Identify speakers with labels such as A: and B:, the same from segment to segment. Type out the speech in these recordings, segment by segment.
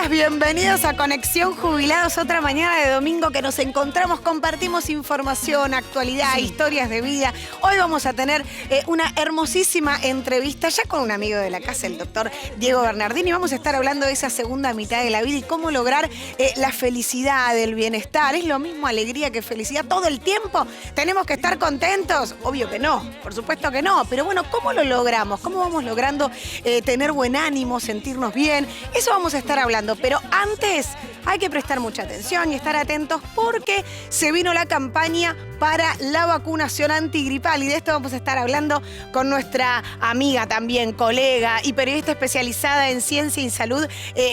A: días, bienvenidos a Conexión Jubilados, otra mañana de domingo que nos encontramos, compartimos información, actualidad, historias de vida. Hoy vamos a tener una hermosísima entrevista ya con un amigo de la casa, el doctor Diego Bernardini. Vamos a estar hablando de esa segunda mitad de la vida y cómo lograr la felicidad, el bienestar. ¿Es lo mismo alegría que felicidad todo el tiempo? ¿Tenemos que estar contentos? Obvio que no, por supuesto que no. Pero bueno, ¿cómo lo logramos? ¿Cómo vamos logrando tener buen ánimo, sentirnos bien? Eso vamos a estar hablando, pero antes hay que prestar mucha atención y estar atentos porque se vino la campaña para la vacunación antigripal y de esto vamos a estar hablando con nuestra amiga también, colega y periodista especializada en ciencia y salud,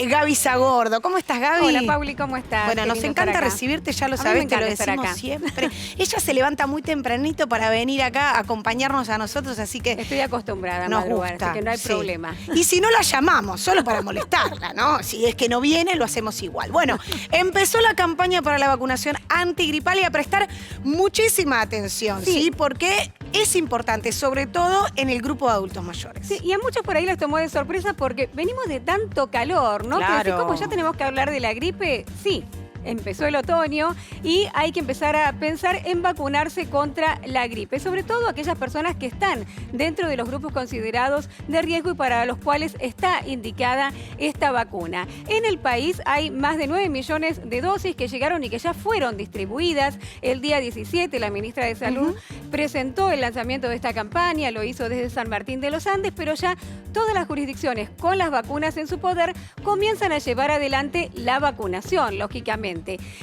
A: Gaby Zagordo. ¿Cómo estás, Gaby?
B: Hola, Pauli, ¿cómo estás?
A: Bueno, nos encanta recibirte, ya lo sabés, te lo decimos siempre. Ella se levanta muy tempranito para venir acá a acompañarnos a nosotros, así que
B: estoy acostumbrada a madrugar, así que no hay problema.
A: Y si no la llamamos, solo para molestarla, ¿no? Si es que no viene, lo hacemos igual. Bueno, empezó la campaña para la vacunación antigripal y a prestar muchísima atención, ¿sí? Porque es importante, sobre todo en el grupo de adultos mayores.
B: Sí, y a muchos por ahí les tomó de sorpresa porque venimos de tanto calor, ¿no?
A: Claro.
B: Que así como ya tenemos que hablar de la gripe, sí. Empezó el otoño y hay que empezar a pensar en vacunarse contra la gripe, sobre todo aquellas personas que están dentro de los grupos considerados de riesgo y para los cuales está indicada esta vacuna. En el país hay más de 9 millones de dosis que llegaron y que ya fueron distribuidas. El día 17 la ministra de Salud presentó el lanzamiento de esta campaña, lo hizo desde San Martín de los Andes, pero ya todas las jurisdicciones con las vacunas en su poder comienzan a llevar adelante la vacunación, lógicamente.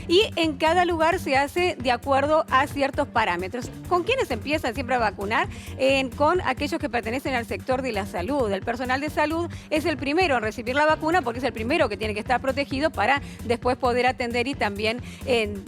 B: Y en cada lugar se hace de acuerdo a ciertos parámetros. ¿Con quiénes empiezan siempre a vacunar? Con aquellos que pertenecen al sector de la salud. El personal de salud es el primero en recibir la vacuna porque es el primero que tiene que estar protegido para después poder atender y también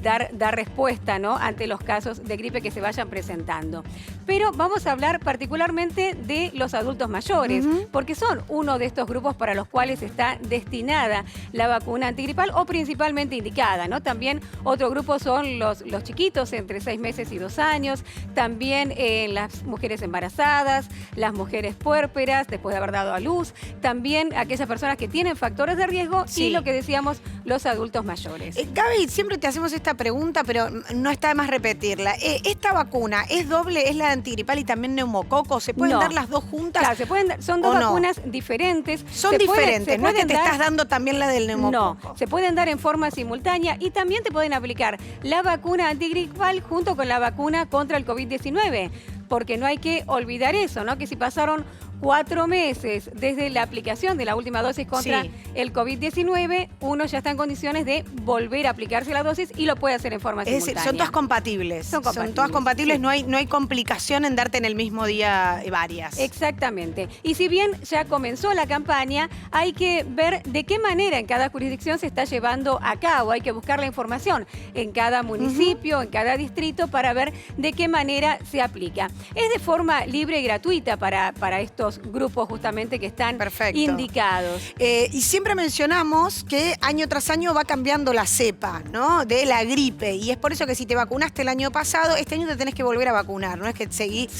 B: dar respuesta, ¿no?, ante los casos de gripe que se vayan presentando. Pero vamos a hablar particularmente de los adultos mayores, porque son uno de estos grupos para los cuales está destinada la vacuna antigripal o principalmente indicada, ¿no? También otro grupo son los chiquitos entre 6 meses y 2 años, también las mujeres embarazadas, las mujeres puérperas después de haber dado a luz, también aquellas personas que tienen factores de riesgo y lo que decíamos, los adultos mayores.
A: Gaby, siempre te hacemos esta pregunta, pero no está de más repetirla. ¿Esta vacuna es doble, es la de antigripal y también neumococo? ¿Se pueden dar las dos juntas?
B: Claro, se pueden dar, son dos vacunas diferentes.
A: Son diferentes, no es que te estás dando también la del neumococo.
B: No, se pueden dar en forma simultánea y también te pueden aplicar la vacuna antigripal junto con la vacuna contra el COVID-19, porque no hay que olvidar eso, ¿no? Que si pasaron 4 meses desde la aplicación de la última dosis contra el COVID-19, uno ya está en condiciones de volver a aplicarse la dosis y lo puede hacer en forma simultánea.
A: Son todas compatibles. Son todas compatibles, no hay complicación en darte en el mismo día varias.
B: Exactamente. Y si bien ya comenzó la campaña, hay que ver de qué manera en cada jurisdicción se está llevando a cabo. Hay que buscar la información en cada municipio, en cada distrito, para ver de qué manera se aplica. Es de forma libre y gratuita para estos grupos justamente que están indicados.
A: Y siempre mencionamos que año tras año va cambiando la cepa, ¿no?, de la gripe. Y es por eso que si te vacunaste el año pasado, este año te tenés que volver a vacunar. No es que seguís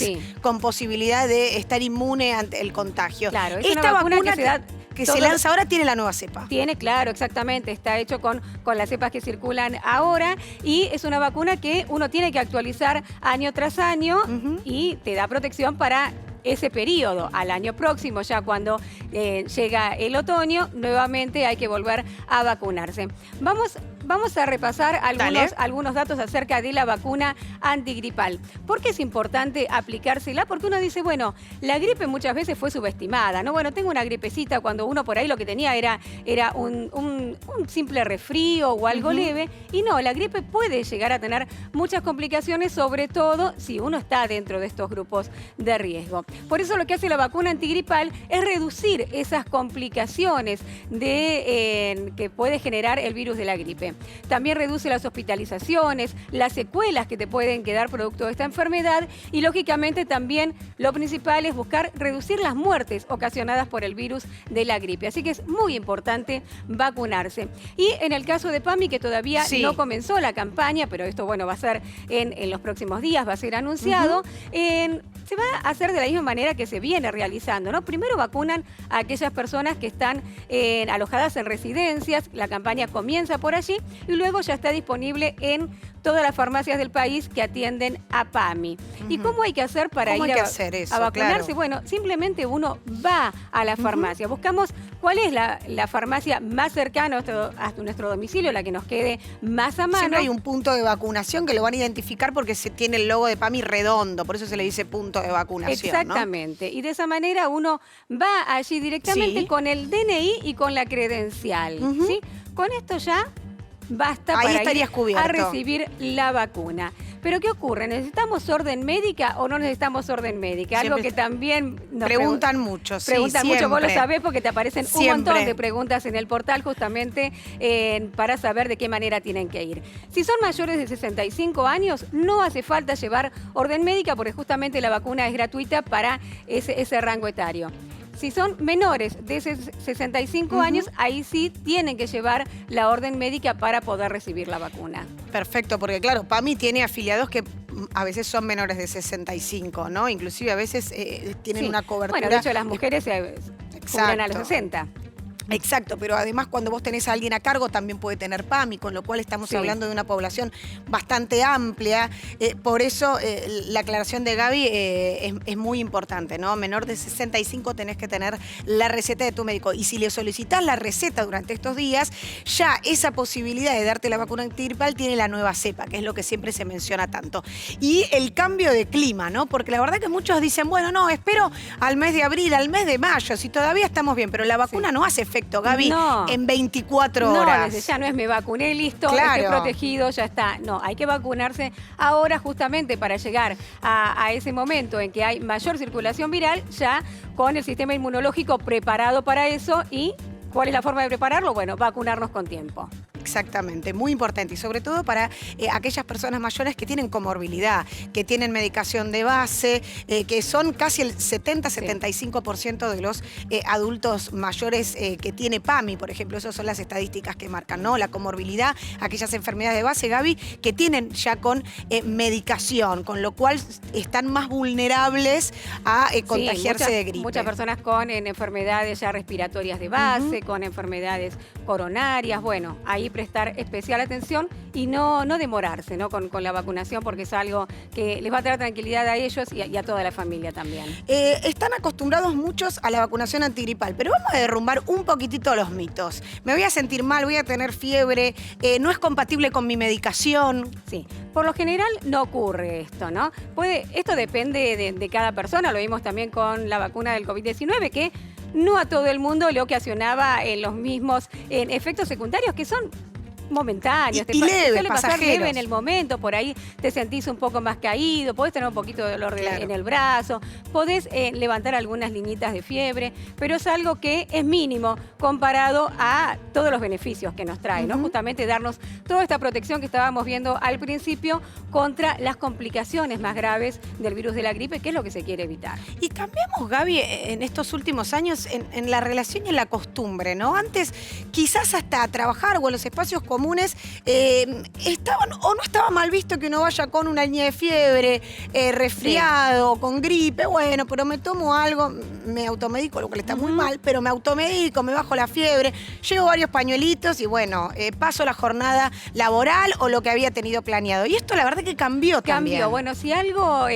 A: con posibilidad de estar inmune ante el contagio.
B: Claro, es
A: esta
B: una vacuna
A: que se lanza ahora tiene la nueva cepa.
B: Tiene, claro, exactamente. Está hecho con las cepas que circulan ahora y es una vacuna que uno tiene que actualizar año tras año y te da protección para ese periodo. Al año próximo, ya cuando llega el otoño, nuevamente hay que volver a vacunarse. Vamos a repasar algunos datos acerca de la vacuna antigripal. ¿Por qué es importante aplicársela? Porque uno dice, bueno, la gripe muchas veces fue subestimada, ¿no? Bueno, tengo una gripecita cuando uno por ahí lo que tenía era un simple resfrío o algo leve. Y no, la gripe puede llegar a tener muchas complicaciones, sobre todo si uno está dentro de estos grupos de riesgo. Por eso lo que hace la vacuna antigripal es reducir esas complicaciones que puede generar el virus de la gripe. También reduce las hospitalizaciones, las secuelas que te pueden quedar producto de esta enfermedad y, lógicamente, también lo principal es buscar reducir las muertes ocasionadas por el virus de la gripe. Así que es muy importante vacunarse. Y en el caso de PAMI, que todavía no comenzó la campaña, pero esto, bueno, va a ser en los próximos días, va a ser anunciado, se va a hacer de la misma manera que se viene realizando, ¿no? Primero vacunan a aquellas personas que están alojadas en residencias, la campaña comienza por allí y luego ya está disponible en todas las farmacias del país que atienden a PAMI. ¿Y cómo hay que hacer para ir a vacunarse?
A: Claro.
B: Bueno, simplemente uno va a la farmacia. Buscamos cuál es la farmacia más cercana a nuestro domicilio, la que nos quede más a mano.
A: Siempre hay un punto de vacunación que lo van a identificar porque se tiene el logo de PAMI redondo, por eso se le dice punto de vacunación.
B: Exactamente. ¿No? Y de esa manera uno va allí directamente con el DNI y con la credencial. ¿Sí? Con esto ya basta
A: Ahí
B: para ir
A: cubierto.
B: a recibir la vacuna. Pero ¿qué ocurre? ¿Necesitamos orden médica o no necesitamos orden médica? Algo que también nos
A: preguntan mucho.
B: Preguntan mucho, vos lo sabés porque te aparecen un montón de preguntas en el portal justamente para saber de qué manera tienen que ir. Si son mayores de 65 años, no hace falta llevar orden médica porque justamente la vacuna es gratuita para ese rango etario. Si son menores de 65 años, ahí sí tienen que llevar la orden médica para poder recibir la vacuna.
A: Perfecto, porque claro, PAMI tiene afiliados que a veces son menores de 65, ¿no? Inclusive a veces tienen una cobertura.
B: Bueno, de hecho las mujeres se cubren a los 60.
A: Exacto, pero además cuando vos tenés a alguien a cargo también puede tener PAMI, con lo cual estamos hablando de una población bastante amplia. Por eso la aclaración de Gaby es muy importante, ¿no? Menor de 65 tenés que tener la receta de tu médico. Y si le solicitas la receta durante estos días, ya esa posibilidad de darte la vacuna antigripal tiene la nueva cepa, que es lo que siempre se menciona tanto. Y el cambio de clima, ¿no? Porque la verdad que muchos dicen, bueno, no, espero al mes de abril, al mes de mayo, si todavía estamos bien, pero la vacuna no hace efecto, Gaby, en 24 horas.
B: No, desde ya no es me vacuné, listo, estoy protegido, ya está. No, hay que vacunarse ahora justamente para llegar a ese momento en que hay mayor circulación viral, ya con el sistema inmunológico preparado para eso. ¿Y cuál es la forma de prepararlo? Bueno, vacunarnos con tiempo.
A: Exactamente, muy importante y sobre todo para aquellas personas mayores que tienen comorbilidad, que tienen medicación de base, que son casi el 70-75% de los adultos mayores que tiene PAMI, por ejemplo. Esas son las estadísticas que marcan, ¿no? La comorbilidad, aquellas enfermedades de base, Gaby, que tienen ya con medicación, con lo cual están más vulnerables a contagiarse de gripe.
B: Muchas personas con enfermedades ya respiratorias de base, con enfermedades coronarias, bueno, ahí prestar especial atención y no demorarse, ¿no? Con la vacunación, porque es algo que les va a traer tranquilidad a ellos y a toda la familia también.
A: Están acostumbrados muchos a la vacunación antigripal, pero vamos a derrumbar un poquitito los mitos. Me voy a sentir mal, voy a tener fiebre, no es compatible con mi medicación.
B: Sí, por lo general no ocurre esto, ¿no? Esto depende de cada persona, lo vimos también con la vacuna del COVID-19, que no a todo el mundo le ocasionaba los mismos efectos secundarios que son momentáneos.
A: Y leve,
B: pasar leve en el momento, por ahí te sentís un poco más caído, podés tener un poquito de dolor en el brazo, podés levantar algunas liñitas de fiebre, pero es algo que es mínimo comparado a todos los beneficios que nos trae, ¿no? Justamente darnos toda esta protección que estábamos viendo al principio contra las complicaciones más graves del virus de la gripe, que es lo que se quiere evitar.
A: Y cambiamos, Gaby, en estos últimos años en la relación y en la costumbre, ¿no? Antes, quizás hasta trabajar o en los espacios comunes, estaban o no estaba mal visto que uno vaya con una línea de fiebre, resfriado, con gripe, bueno, pero me tomo algo, me automedico, lo cual está muy mal, pero me automedico, me bajo la fiebre, llevo varios pañuelitos y bueno, paso la jornada laboral o lo que había tenido planeado. Y esto la verdad que cambió también.
B: Cambió, bueno, si algo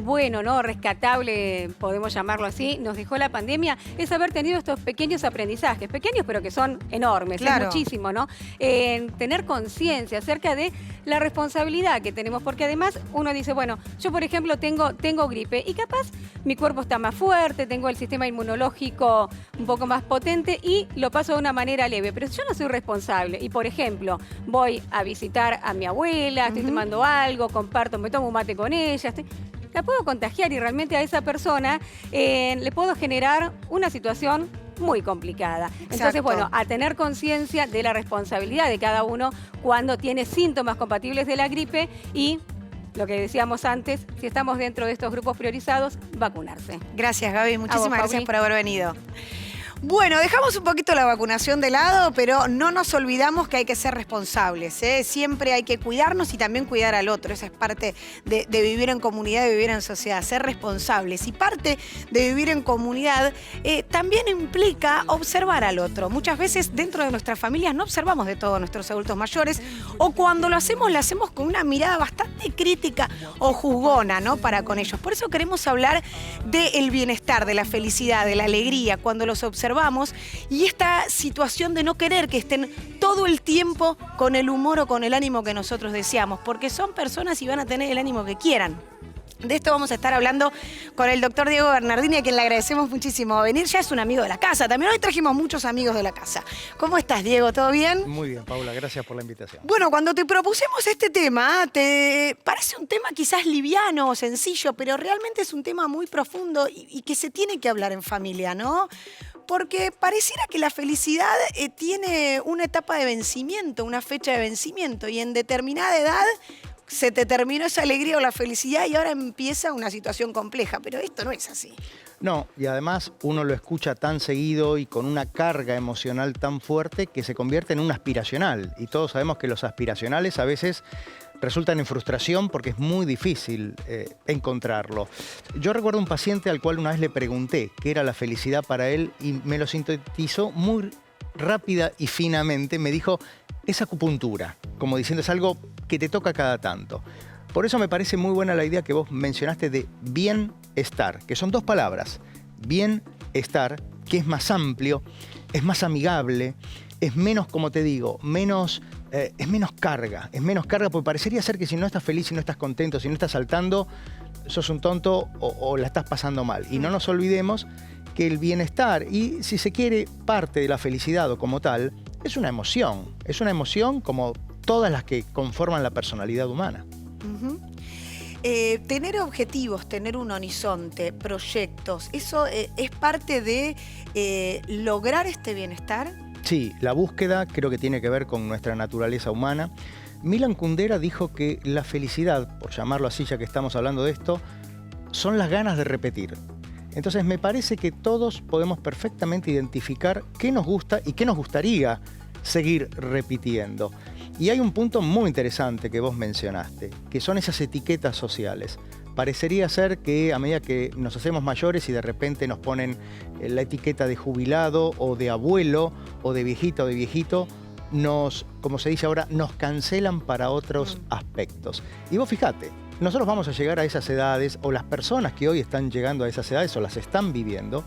B: bueno, ¿no? Rescatable, podemos llamarlo así, nos dejó la pandemia, es haber tenido estos pequeños aprendizajes, pequeños pero que son enormes, es muchísimo, ¿no? Tener conciencia acerca de la responsabilidad que tenemos, porque además uno dice, bueno, yo por ejemplo tengo gripe y capaz mi cuerpo está más fuerte, tengo el sistema inmunológico un poco más potente y lo paso de una manera leve, pero yo no soy responsable y por ejemplo voy a visitar a mi abuela, estoy tomando algo, comparto, me tomo un mate con ella, la puedo contagiar y realmente a esa persona le puedo generar una situación muy complicada.
A: Exacto.
B: Entonces, bueno, a tener conciencia de la responsabilidad de cada uno cuando tiene síntomas compatibles de la gripe y, lo que decíamos antes, si estamos dentro de estos grupos priorizados, vacunarse.
A: Gracias, Gaby. Muchísimas gracias por haber venido. Bueno, dejamos un poquito la vacunación de lado, pero no nos olvidamos que hay que ser responsables, ¿eh? Siempre hay que cuidarnos y también cuidar al otro. Esa es parte de vivir en comunidad, de vivir en sociedad, ser responsables. Y parte de vivir en comunidad también implica observar al otro. Muchas veces dentro de nuestras familias no observamos de todos nuestros adultos mayores, o cuando lo hacemos con una mirada bastante crítica o juzgona, ¿no? Para con ellos. Por eso queremos hablar del bienestar, de la felicidad, de la alegría, cuando los observamos, y esta situación de no querer que estén todo el tiempo con el humor o con el ánimo que nosotros deseamos, porque son personas y van a tener el ánimo que quieran. De esto vamos a estar hablando con el doctor Diego Bernardini, a quien le agradecemos muchísimo venir. Ya es un amigo de la casa. También hoy trajimos muchos amigos de la casa. ¿Cómo estás, Diego? ¿Todo bien?
C: Muy bien, Paula. Gracias por la invitación.
A: Bueno, cuando te propusimos este tema, te parece un tema quizás liviano o sencillo, pero realmente es un tema muy profundo y que se tiene que hablar en familia, ¿no? Porque pareciera que la felicidad tiene una etapa de vencimiento, una fecha de vencimiento, y en determinada edad se te terminó esa alegría o la felicidad y ahora empieza una situación compleja, pero esto no es así.
C: No, y además uno lo escucha tan seguido y con una carga emocional tan fuerte que se convierte en un aspiracional. Y todos sabemos que los aspiracionales a veces resultan en frustración porque es muy difícil encontrarlo. Yo recuerdo un paciente al cual una vez le pregunté qué era la felicidad para él y me lo sintetizó muy rápida y finamente. Me dijo, es acupuntura, como diciendo, es algo que te toca cada tanto. Por eso me parece muy buena la idea que vos mencionaste de bienestar, que son dos palabras. Bienestar, que es más amplio, es más amigable, es menos, como te digo, es menos carga, porque parecería ser que si no estás feliz, si no estás contento, si no estás saltando, sos un tonto o la estás pasando mal. Y no nos olvidemos que el bienestar, y si se quiere, parte de la felicidad o como tal, es una emoción como todas las que conforman la personalidad humana.
A: Tener objetivos, tener un horizonte, proyectos, ¿eso es parte de lograr este bienestar?
C: Sí, la búsqueda creo que tiene que ver con nuestra naturaleza humana. Milan Kundera dijo que la felicidad, por llamarlo así ya que estamos hablando de esto, son las ganas de repetir. Entonces me parece que todos podemos perfectamente identificar qué nos gusta y qué nos gustaría seguir repitiendo. Y hay un punto muy interesante que vos mencionaste, que son esas etiquetas sociales. Parecería ser que a medida que nos hacemos mayores y de repente nos ponen la etiqueta de jubilado o de abuelo o de viejita o de viejito, como se dice ahora, nos cancelan para otros aspectos. Y vos fíjate, nosotros vamos a llegar a esas edades, o las personas que hoy están llegando a esas edades o las están viviendo,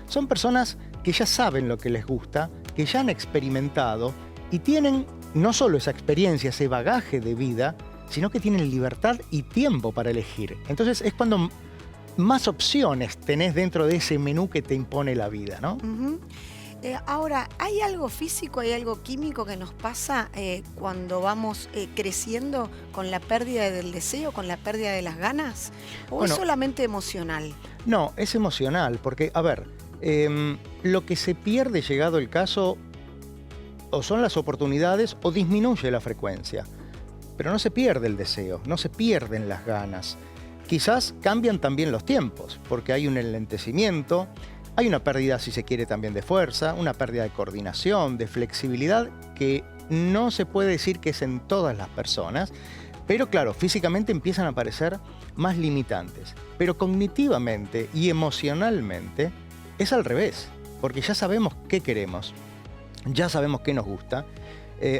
C: son personas que ya saben lo que les gusta, que ya han experimentado y tienen no solo esa experiencia, ese bagaje de vida, sino que tienen libertad y tiempo para elegir. Entonces es cuando más opciones tenés dentro de ese menú que te impone la vida, ¿no?
A: Ahora, ¿hay algo físico, hay algo químico que nos pasa cuando vamos creciendo con la pérdida del deseo, con la pérdida de las ganas? ¿O es solamente emocional?
C: No, es emocional, porque, a ver, lo que se pierde llegado el caso o son las oportunidades o disminuye la frecuencia. Pero no se pierde el deseo, no se pierden las ganas. Quizás cambian también los tiempos, porque hay un enlentecimiento, hay una pérdida, si se quiere, también de fuerza, una pérdida de coordinación, de flexibilidad, que no se puede decir que es en todas las personas, pero claro, físicamente empiezan a aparecer más limitantes. Pero cognitivamente y emocionalmente es al revés, porque ya sabemos qué queremos, ya sabemos qué nos gusta.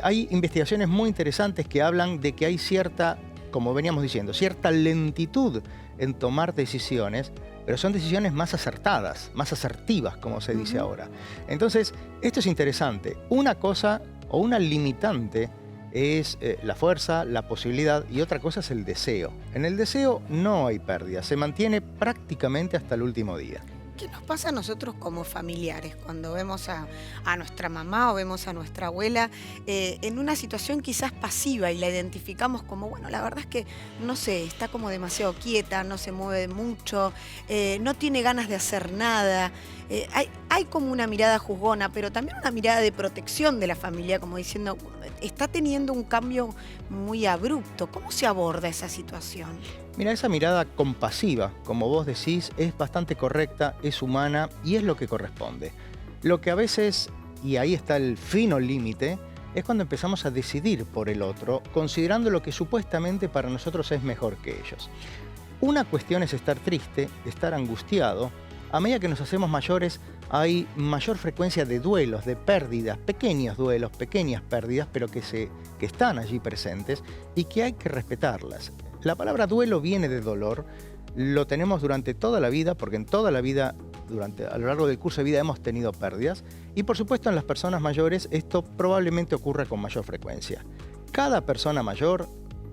C: Hay investigaciones muy interesantes que hablan de que hay cierta, como veníamos diciendo, cierta lentitud en tomar decisiones, pero son decisiones más acertadas, más asertivas, como se dice ahora. Entonces, esto es interesante. Una cosa o una limitante es la fuerza, la posibilidad, y otra cosa es el deseo. En el deseo no hay pérdida, se mantiene prácticamente hasta el último día.
A: ¿Qué nos pasa a nosotros como familiares cuando vemos a nuestra mamá o vemos a nuestra abuela en una situación quizás pasiva y la identificamos como, bueno, la verdad es que, no sé, está como demasiado quieta, no se mueve mucho, no tiene ganas de hacer nada? Hay como una mirada juzgona, pero también una mirada de protección de la familia, como diciendo, está teniendo un cambio muy abrupto. ¿Cómo se aborda esa situación?
C: Mira, esa mirada compasiva, como vos decís, es bastante correcta, es humana y es lo que corresponde. Lo que a veces, y ahí está el fino límite, es cuando empezamos a decidir por el otro, considerando lo que supuestamente para nosotros es mejor que ellos. Una cuestión es estar triste, estar angustiado. A medida que nos hacemos mayores, hay mayor frecuencia de duelos, de pérdidas, pequeños duelos, pequeñas pérdidas, pero que están allí presentes y que hay que respetarlas. La palabra duelo viene de dolor, lo tenemos durante toda la vida, porque en toda la vida, a lo largo del curso de vida hemos tenido pérdidas, y por supuesto en las personas mayores esto probablemente ocurra con mayor frecuencia. Cada persona mayor,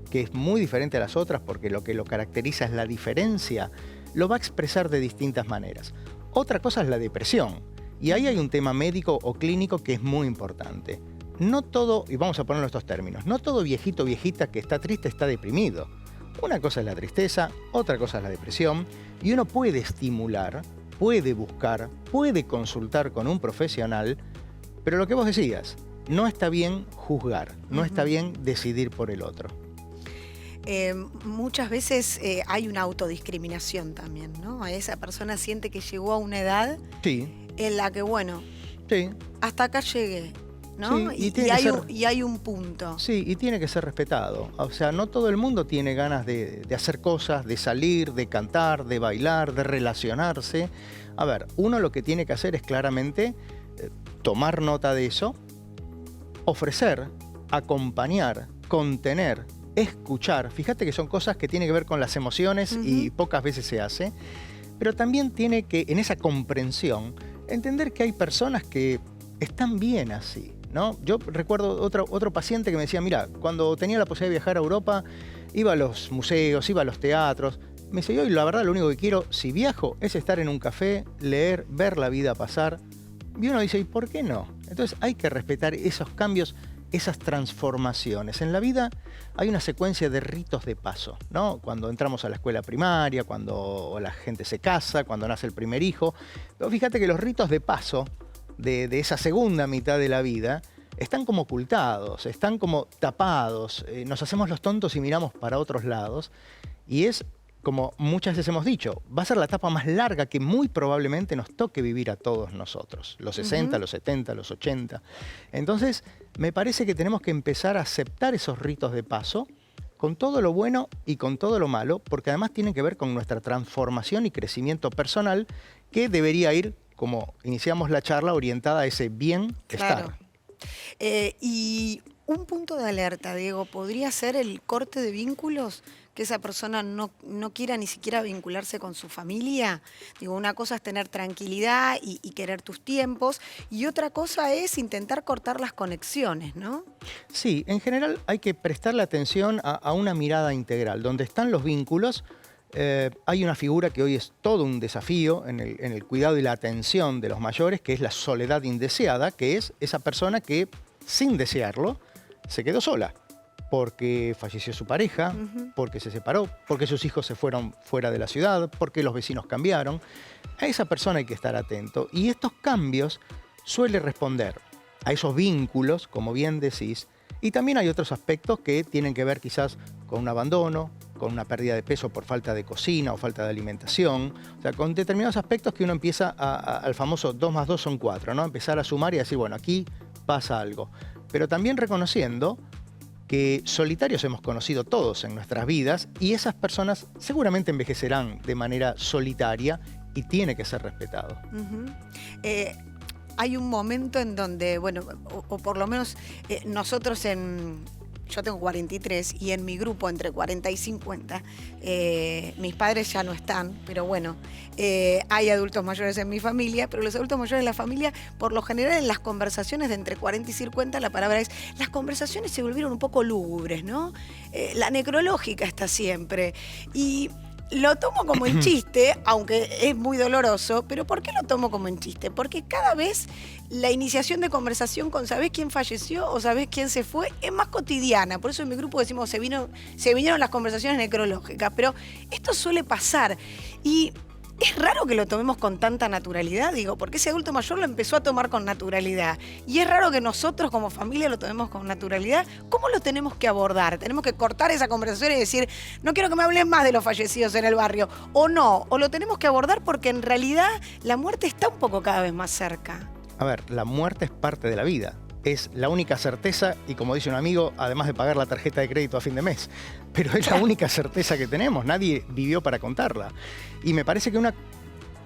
C: que es muy diferente a las otras porque lo que lo caracteriza es la diferencia, lo va a expresar de distintas maneras. Otra cosa es la depresión, y ahí hay un tema médico o clínico que es muy importante. No todo, y vamos a ponerlo en estos términos, no todo viejito o viejita que está triste está deprimido. Una cosa es la tristeza, otra cosa es la depresión, y uno puede estimular, puede buscar, puede consultar con un profesional, pero lo que vos decías, no está bien juzgar, no está bien decidir por el otro.
A: Muchas veces hay una autodiscriminación también, ¿no? Esa persona siente que llegó a una edad en la que, bueno, hasta acá llegué, ¿no?
C: Sí,
A: y hay un punto.
C: Sí, y tiene que ser respetado. O sea, no todo el mundo tiene ganas de hacer cosas, de salir, de cantar, de bailar, de relacionarse. A ver, uno lo que tiene que hacer es claramente tomar nota de eso, ofrecer, acompañar, contener, escuchar. Fíjate que son cosas que tienen que ver con las emociones y pocas veces se hace. Pero también tiene que, en esa comprensión, entender que hay personas que están bien así, ¿no? Yo recuerdo otro paciente que me decía, mira, cuando tenía la posibilidad de viajar a Europa, iba a los museos, iba a los teatros. Me dice, yo la verdad lo único que quiero, si viajo, es estar en un café, leer, ver la vida pasar. Y uno dice, ¿y por qué no? Entonces hay que respetar esos cambios, esas transformaciones. En la vida hay una secuencia de ritos de paso, ¿no? Cuando entramos a la escuela primaria, cuando la gente se casa, cuando nace el primer hijo. Pero fíjate que los ritos de paso de esa segunda mitad de la vida están como ocultados, están como tapados. Nos hacemos los tontos y miramos para otros lados. Y es, como muchas veces hemos dicho, va a ser la etapa más larga que muy probablemente nos toque vivir a todos nosotros. Los 60, los 70, los 80. Entonces, me parece que tenemos que empezar a aceptar esos ritos de paso con todo lo bueno y con todo lo malo, porque además tienen que ver con nuestra transformación y crecimiento personal, que debería ir, como iniciamos la charla, orientada a ese bienestar.
A: Claro. Y un punto de alerta, Diego, ¿podría ser el corte de vínculos? Que esa persona no quiera ni siquiera vincularse con su familia. Digo, una cosa es tener tranquilidad y querer tus tiempos, y otra cosa es intentar cortar las conexiones, ¿no?
C: Sí, en general hay que prestarle atención a una mirada integral. Donde están los vínculos, hay una figura que hoy es todo un desafío en el cuidado y la atención de los mayores, que es la soledad indeseada, que es esa persona que, sin desearlo, se quedó sola. Porque falleció su pareja, porque se separó, porque sus hijos se fueron fuera de la ciudad, porque los vecinos cambiaron. A esa persona hay que estar atento. Y estos cambios suele responder a esos vínculos, como bien decís. Y también hay otros aspectos que tienen que ver quizás con un abandono, con una pérdida de peso por falta de cocina o falta de alimentación. O sea, con determinados aspectos que uno empieza al famoso 2 más 2 son 4, ¿no? Empezar a sumar y decir, bueno, aquí pasa algo. Pero también reconociendo que solitarios hemos conocido todos en nuestras vidas, y esas personas seguramente envejecerán de manera solitaria y tiene que ser respetado.
A: Hay un momento en donde, bueno, o por lo menos nosotros yo tengo 43 y en mi grupo entre 40 y 50, mis padres ya no están, pero bueno, hay adultos mayores en mi familia, pero los adultos mayores de la familia, por lo general en las conversaciones de entre 40 y 50, la palabra es, las conversaciones se volvieron un poco lúgubres, ¿no? La necrológica está siempre. Y lo tomo como en chiste, aunque es muy doloroso, pero ¿por qué lo tomo como en chiste? Porque cada vez la iniciación de conversación con ¿sabés quién falleció o sabés quién se fue? Es más cotidiana. Por eso en mi grupo decimos se vinieron las conversaciones necrológicas, pero esto suele pasar. Y es raro que lo tomemos con tanta naturalidad, digo, porque ese adulto mayor lo empezó a tomar con naturalidad. Y es raro que nosotros como familia lo tomemos con naturalidad. ¿Cómo lo tenemos que abordar? ¿Tenemos que cortar esa conversación y decir, no quiero que me hablen más de los fallecidos en el barrio? ¿O no? ¿O lo tenemos que abordar porque en realidad la muerte está un poco cada vez más cerca?
C: A ver, la muerte es parte de la vida. Es la única certeza, y como dice un amigo, además de pagar la tarjeta de crédito a fin de mes. Pero es la única certeza que tenemos. Nadie vivió para contarla. Y me parece que una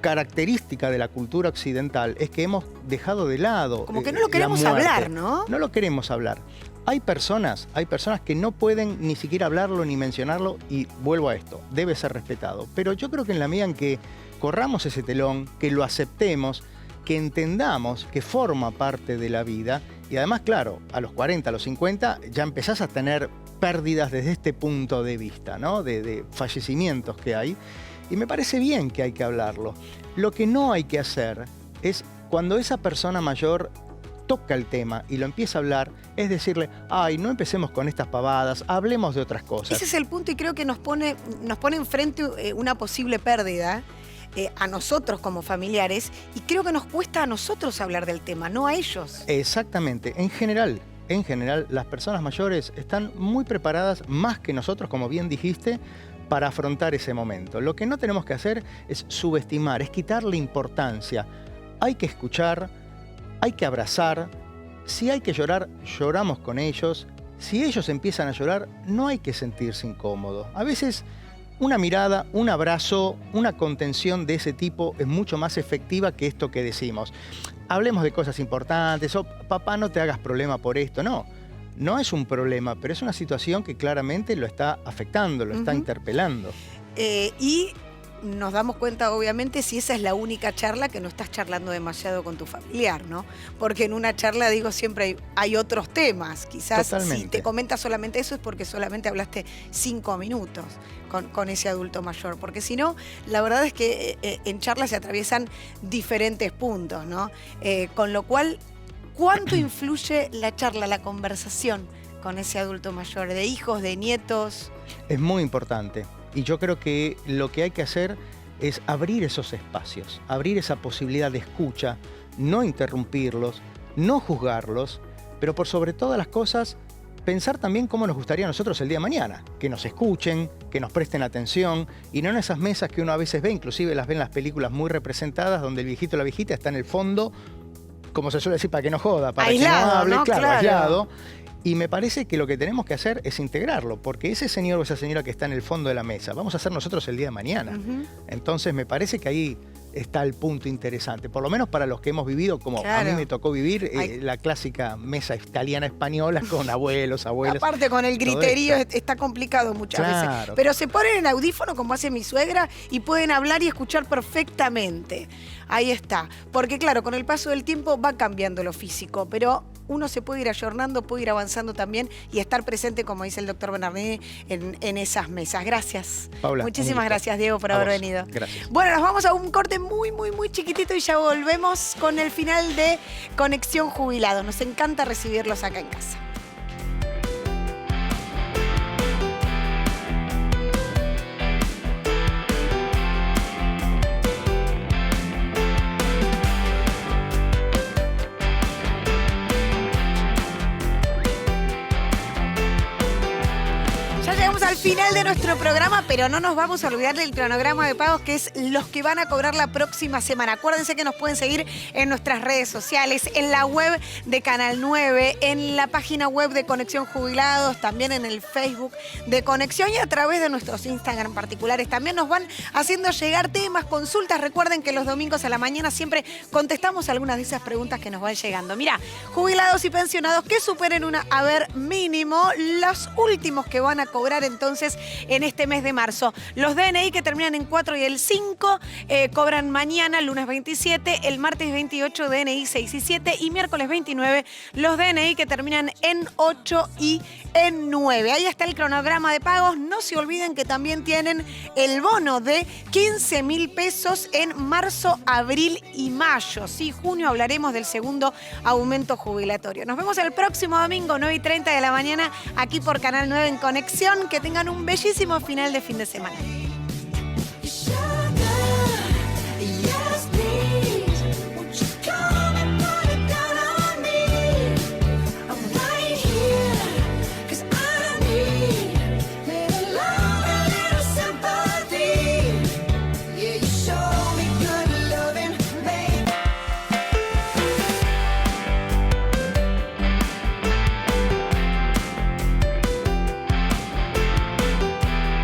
C: característica de la cultura occidental es que hemos dejado de lado
A: como que no lo queremos
C: la muerte.
A: hablar, ¿no?
C: No lo queremos hablar. Hay personas que no pueden ni siquiera hablarlo ni mencionarlo, y vuelvo a esto, debe ser respetado. Pero yo creo que en la medida en que corramos ese telón, que lo aceptemos, que entendamos que forma parte de la vida, y además, claro, a los 40, a los 50, ya empezás a tener pérdidas desde este punto de vista, ¿no? De fallecimientos que hay. Y me parece bien que hay que hablarlo. Lo que no hay que hacer es, cuando esa persona mayor toca el tema y lo empieza a hablar, es decirle, ay, no empecemos con estas pavadas, hablemos de otras cosas.
A: Ese es el punto, y creo que nos pone enfrente una posible pérdida a nosotros como familiares, y creo que nos cuesta a nosotros hablar del tema, no a ellos.
C: Exactamente. En general, las personas mayores están muy preparadas, más que nosotros, como bien dijiste, para afrontar ese momento. Lo que no tenemos que hacer es subestimar, es quitarle importancia. Hay que escuchar, hay que abrazar. Si hay que llorar, lloramos con ellos. Si ellos empiezan a llorar, no hay que sentirse incómodo. A veces una mirada, un abrazo, una contención de ese tipo es mucho más efectiva que esto que decimos. Hablemos de cosas importantes, o papá, no te hagas problema por esto. No es un problema, pero es una situación que claramente lo está afectando, lo está interpelando.
A: Y nos damos cuenta, obviamente, si esa es la única charla, que no estás charlando demasiado con tu familiar, ¿no? Porque en una charla, digo, siempre hay otros temas. Quizás
C: Totalmente.
A: Si te comenta solamente eso es porque solamente hablaste 5 minutos con ese adulto mayor. Porque si no, la verdad es que en charlas se atraviesan diferentes puntos, ¿no? Con lo cual, ¿cuánto influye la charla, la conversación con ese adulto mayor? ¿De hijos, de nietos?
C: Es muy importante. Y yo creo que lo que hay que hacer es abrir esos espacios, abrir esa posibilidad de escucha, no interrumpirlos, no juzgarlos, pero por sobre todas las cosas, pensar también cómo nos gustaría a nosotros el día de mañana. Que nos escuchen, que nos presten atención, y no en esas mesas que uno a veces ve, inclusive las ve en las películas muy representadas, donde el viejito o la viejita está en el fondo, como se suele decir, para que no joda, para
A: aislado,
C: que no hable,
A: ¿no?
C: claro,
A: Claro.
C: aislado. Y me parece que lo que tenemos que hacer es integrarlo, porque ese señor o esa señora que está en el fondo de la mesa, vamos a ser nosotros el día de mañana. Entonces me parece que ahí está el punto interesante, por lo menos para los que hemos vivido, como
A: Claro.
C: a mí me tocó vivir, la clásica mesa italiana-española con abuelos, abuelas.
A: Aparte, con el
C: todo
A: griterío
C: esto.
A: está complicado muchas veces.
C: Claro.
A: Pero se ponen en audífono, como hace mi suegra, y pueden hablar y escuchar perfectamente. Ahí está. Porque claro, con el paso del tiempo va cambiando lo físico, pero uno se puede ir ayornando, puede ir avanzando también y estar presente, como dice el doctor Bernardini, en esas mesas. Gracias.
C: Paula,
A: Muchísimas
C: un gusto.
A: gracias, Diego, por
C: A
A: haber
C: vos.
A: venido.
C: Gracias.
A: Bueno, nos vamos a un corte muy, muy, muy chiquitito y ya volvemos con el final de Conexión Jubilado. Nos encanta recibirlos acá en casa. Al final de nuestro programa, pero no nos vamos a olvidar del cronograma de pagos, que es los que van a cobrar la próxima semana. Acuérdense que nos pueden seguir en nuestras redes sociales, en la web de Canal 9, en la página web de Conexión Jubilados, también en el Facebook de Conexión y a través de nuestros Instagram particulares. También nos van haciendo llegar temas, consultas. Recuerden que los domingos a la mañana siempre contestamos algunas de esas preguntas que nos van llegando. Mirá, jubilados y pensionados que superen una haber mínimo, los últimos que van a cobrar entonces en este mes de marzo. Los DNI que terminan en 4 y el 5 cobran mañana, lunes 27, el martes 28 DNI 6 y 7 y miércoles 29 los DNI que terminan en 8 y en 9. Ahí está el cronograma de pagos. No se olviden que también tienen el bono de 15.000 pesos en marzo, abril y mayo. Sí, junio hablaremos del segundo aumento jubilatorio. Nos vemos el próximo domingo, 9:30 de la mañana, aquí por Canal 9 en Conexión. Que tengan un bellísimo final de fin de semana.